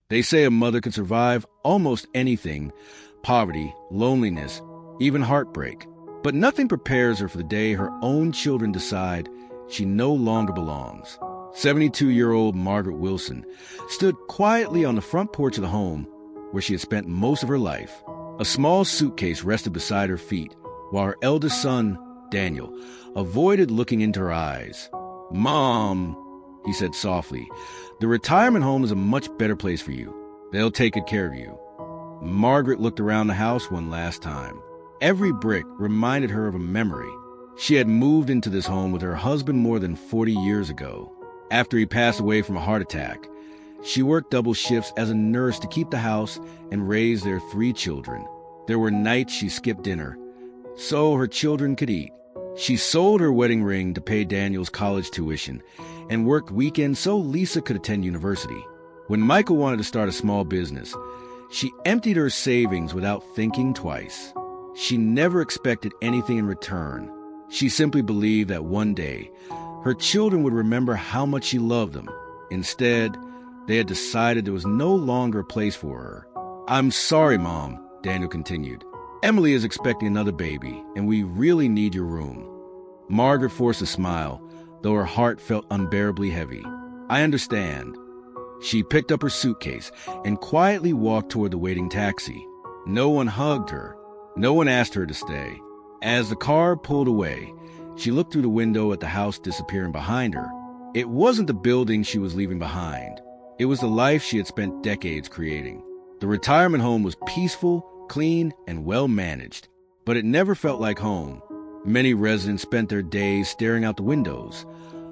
They say a mother could survive almost anything: poverty, loneliness, even heartbreak. But nothing prepares her for the day her own children decide she no longer belongs. 72-year-old Margaret Wilson stood quietly on the front porch of the home where she had spent most of her life. A small suitcase rested beside her feet, while her eldest son, Daniel, avoided looking into her eyes. "Mom," he said softly, "the retirement home is a much better place for you. They'll take good care of you." Margaret looked around the house one last time. Every brick reminded her of a memory. She had moved into this home with her husband more than 40 years ago. After he passed away from a heart attack, she worked double shifts as a nurse to keep the house and raise their 3 children. There were nights she skipped dinner so her children could eat. She sold her wedding ring to pay Daniel's college tuition and worked weekends so Lisa could attend university. When Michael wanted to start a small business, she emptied her savings without thinking twice. She never expected anything in return. She simply believed that one day her children would remember how much she loved them. Instead, they had decided there was no longer a place for her. "I'm sorry, Mom," Daniel continued. "Emily is expecting another baby, and we really need your room." Margaret forced a smile, though her heart felt unbearably heavy. "I understand." She picked up her suitcase and quietly walked toward the waiting taxi. No one hugged her. No one asked her to stay. As the car pulled away, she looked through the window at the house disappearing behind her. It wasn't the building she was leaving behind. It was the life she had spent decades creating. The retirement home was peaceful, clean, and well managed, but it never felt like home. Many residents spent their days staring out the windows,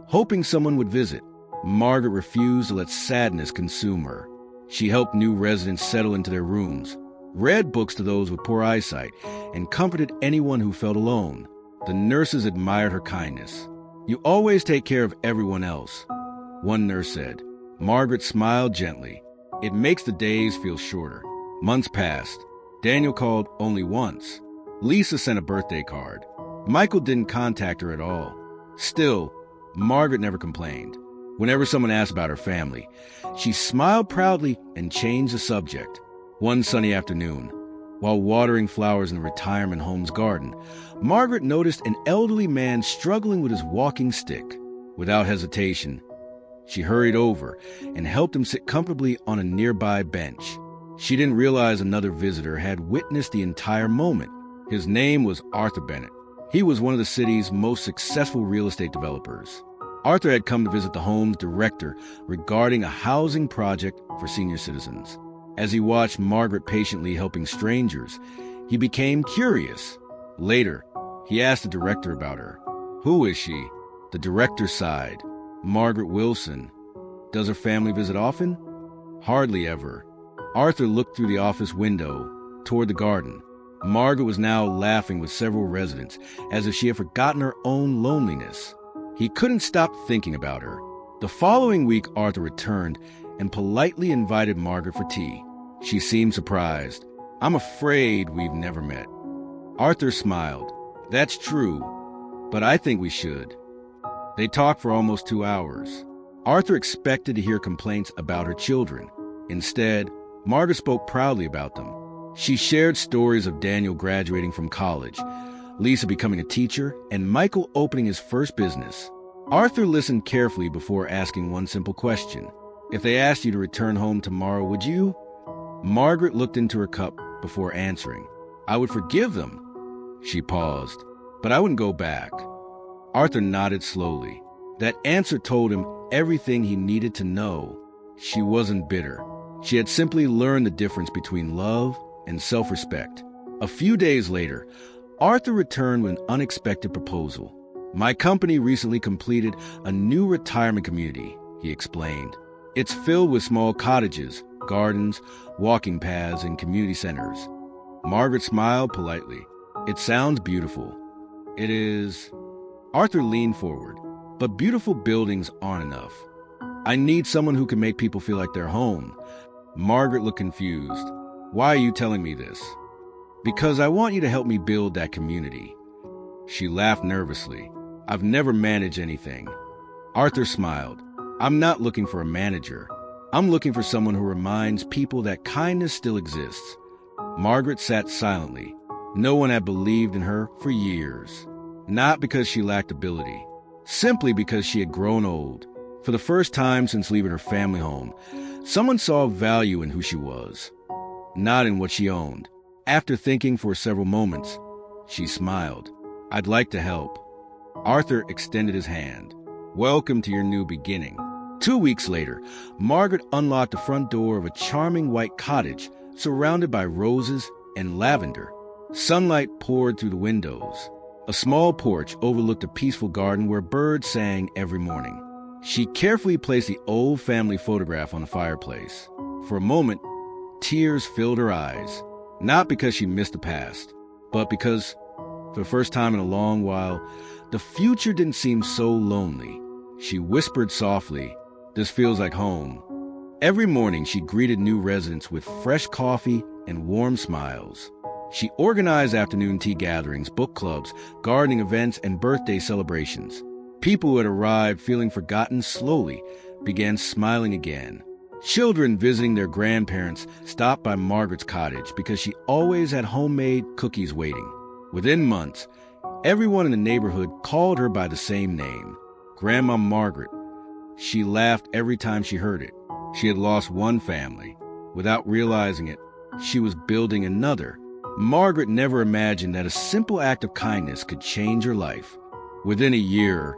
hoping someone would visit. Margaret refused to let sadness consume her. She helped new residents settle into their rooms, read books to those with poor eyesight, and comforted anyone who felt alone. The nurses admired her kindness. "You always take care of everyone else," one nurse said. Margaret smiled gently. "It makes the days feel shorter." Months passed. Daniel called only once. Lisa sent a birthday card. Michael didn't contact her at all. Still, Margaret never complained. Whenever someone asked about her family, she smiled proudly and changed the subject. One sunny afternoon, while watering flowers in the retirement home's garden, Margaret noticed an elderly man struggling with his walking stick. Without hesitation, she hurried over and helped him sit comfortably on a nearby bench. She didn't realize another visitor had witnessed the entire moment. His name was Arthur Bennett. He was one of the city's most successful real estate developers. Arthur had come to visit the home's director regarding a housing project for senior citizens. As he watched Margaret patiently helping strangers, he became curious. Later, he asked the director about her. "Who is she?" The director sighed. "Margaret Wilson." "Does her family visit often?" "Hardly ever." Arthur looked through the office window toward the garden. Margaret was now laughing with several residents, as if she had forgotten her own loneliness. He couldn't stop thinking about her. The following week, Arthur returned and politely invited Margaret for tea. She seemed surprised. "I'm afraid we've never met." Arthur smiled. "That's true, but I think we should." They talked for almost 2 hours. Arthur expected to hear complaints about her children. Instead, Margaret spoke proudly about them. She shared stories of Daniel graduating from college, Lisa becoming a teacher, and Michael opening his first business. Arthur listened carefully before asking one simple question. "If they asked you to return home tomorrow, would you?" Margaret looked into her cup before answering. "I would forgive them." She paused. "But I wouldn't go back." Arthur nodded slowly. That answer told him everything he needed to know. She wasn't bitter. She had simply learned the difference between love and self-respect. A few days later, Arthur returned with an unexpected proposal. "My company recently completed a new retirement community," he explained. "It's filled with small cottages, gardens, walking paths, and community centers." Margaret smiled politely. "It sounds beautiful." "It is." Arthur leaned forward. "But beautiful buildings aren't enough. I need someone who can make people feel like they're home." Margaret looked confused. "Why are you telling me this?" "Because I want you to help me build that community." She laughed nervously. "I've never managed anything." Arthur smiled. "I'm not looking for a manager. I'm looking for someone who reminds people that kindness still exists." Margaret sat silently. No one had believed in her for years. Not because she lacked ability, simply because she had grown old. For the first time since leaving her family home, someone saw value in who she was, not in what she owned. After thinking for several moments, she smiled. "I'd like to help." Arthur extended his hand. "Welcome to your new beginning." 2 weeks later, Margaret unlocked the front door of a charming white cottage surrounded by roses and lavender. Sunlight poured through the windows. A small porch overlooked a peaceful garden where birds sang every morning. She carefully placed the old family photograph on the fireplace. For a moment, tears filled her eyes, not because she missed the past, but because, for the first time in a long while, the future didn't seem so lonely. She whispered softly, "This feels like home." Every morning, she greeted new residents with fresh coffee and warm smiles. She organized afternoon tea gatherings, book clubs, gardening events, and birthday celebrations. People who had arrived feeling forgotten slowly began smiling again. Children visiting their grandparents stopped by Margaret's cottage because she always had homemade cookies waiting. Within months, everyone in the neighborhood called her by the same name, Grandma Margaret. She laughed every time she heard it. She had lost one family. Without realizing it, she was building another. Margaret never imagined that a simple act of kindness could change her life. Within a year,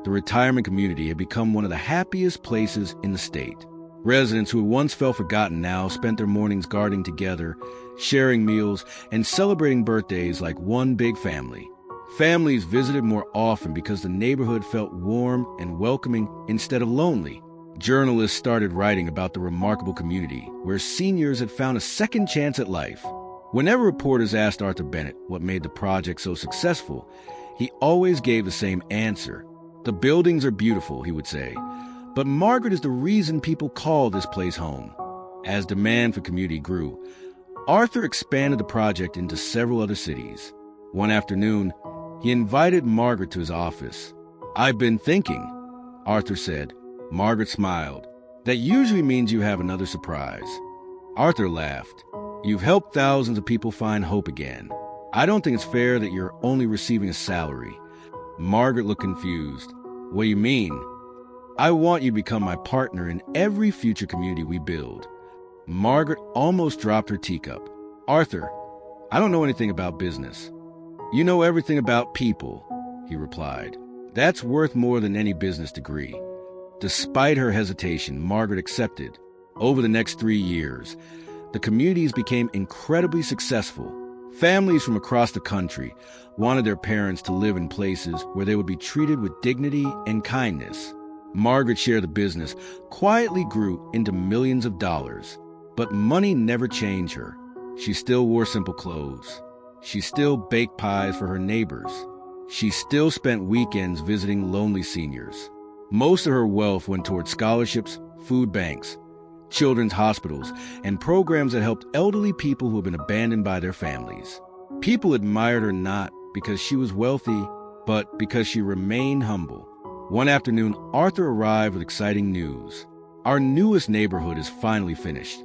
the retirement community had become one of the happiest places in the state. Residents who had once felt forgotten now spent their mornings gardening together, sharing meals, and celebrating birthdays like one big family. Families visited more often because the neighborhood felt warm and welcoming instead of lonely. Journalists started writing about the remarkable community where seniors had found a second chance at life. Whenever reporters asked Arthur Bennett what made the project so successful, he always gave the same answer. "The buildings are beautiful," he would say, "but Margaret is the reason people call this place home." As demand for community grew, Arthur expanded the project into several other cities. One afternoon, he invited Margaret to his office. "I've been thinking," Arthur said. Margaret smiled. "That usually means you have another surprise." Arthur laughed. "You've helped thousands of people find hope again. I don't think it's fair that you're only receiving a salary." Margaret looked confused. "What do you mean?" "I want you to become my partner in every future community we build." Margaret almost dropped her teacup. "Arthur, I don't know anything about business." "You know everything about people," he replied. "That's worth more than any business degree." Despite her hesitation, Margaret accepted. Over the next 3 years, the communities became incredibly successful. Families from across the country wanted their parents to live in places where they would be treated with dignity and kindness. Margaret's share of the business quietly grew into millions of dollars. But money never changed her. She still wore simple clothes. She still baked pies for her neighbors. She still spent weekends visiting lonely seniors. Most of her wealth went toward scholarships, food banks, children's hospitals, and programs that helped elderly people who had been abandoned by their families. People admired her not because she was wealthy, but because she remained humble. One afternoon, Arthur arrived with exciting news. "Our newest neighborhood is finally finished."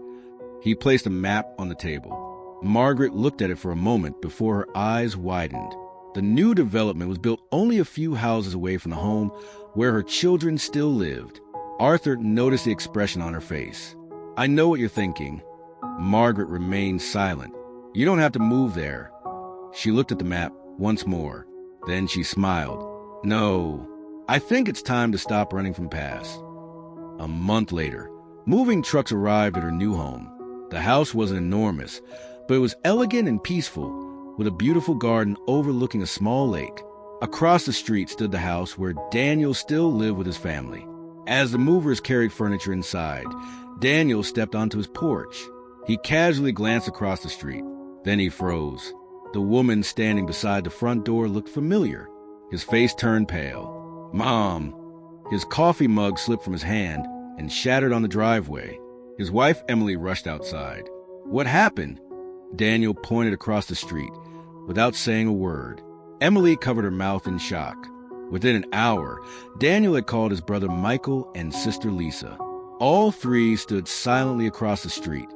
He placed a map on the table. Margaret looked at it for a moment before her eyes widened. The new development was built only a few houses away from the home where her children still lived. Arthur noticed the expression on her face. "I know what you're thinking." Margaret remained silent. "You don't have to move there." She looked at the map once more. Then she smiled. "No, I think it's time to stop running from past." A month later, moving trucks arrived at her new home. The house wasn't enormous, but it was elegant and peaceful, with a beautiful garden overlooking a small lake. Across the street stood the house where Daniel still lived with his family. As the movers carried furniture inside, Daniel stepped onto his porch. He casually glanced across the street. Then he froze. The woman standing beside the front door looked familiar. His face turned pale. "Mom!" His coffee mug slipped from his hand and shattered on the driveway. His wife Emily rushed outside. "What happened?" Daniel pointed across the street. Without saying a word, Emily covered her mouth in shock. Within an hour, Daniel had called his brother Michael and sister Lisa. All three stood silently across the street,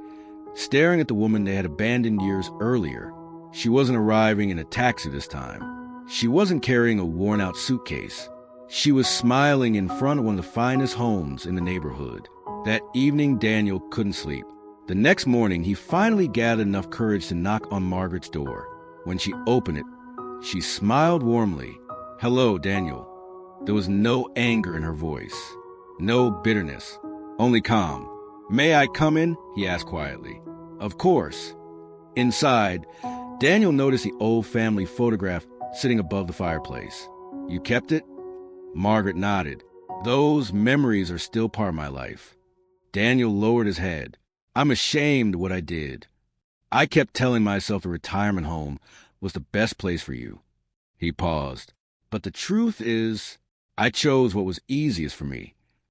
staring at the woman they had abandoned years earlier. She wasn't arriving in a taxi this time. She wasn't carrying a worn-out suitcase. She was smiling in front of one of the finest homes in the neighborhood. That evening, Daniel couldn't sleep. The next morning, he finally gathered enough courage to knock on Margaret's door. When she opened it, she smiled warmly. "Hello, Daniel." There was no anger in her voice, no bitterness, only calm. "May I come in?" he asked quietly. "Of course." Inside, Daniel noticed the old family photograph sitting above the fireplace. "You kept it?" Margaret nodded. "Those memories are still part of my life." Daniel lowered his head. "I'm ashamed of what I did. I kept telling myself the retirement home was the best place for you." He paused. "But the truth is, I chose what was easiest for me.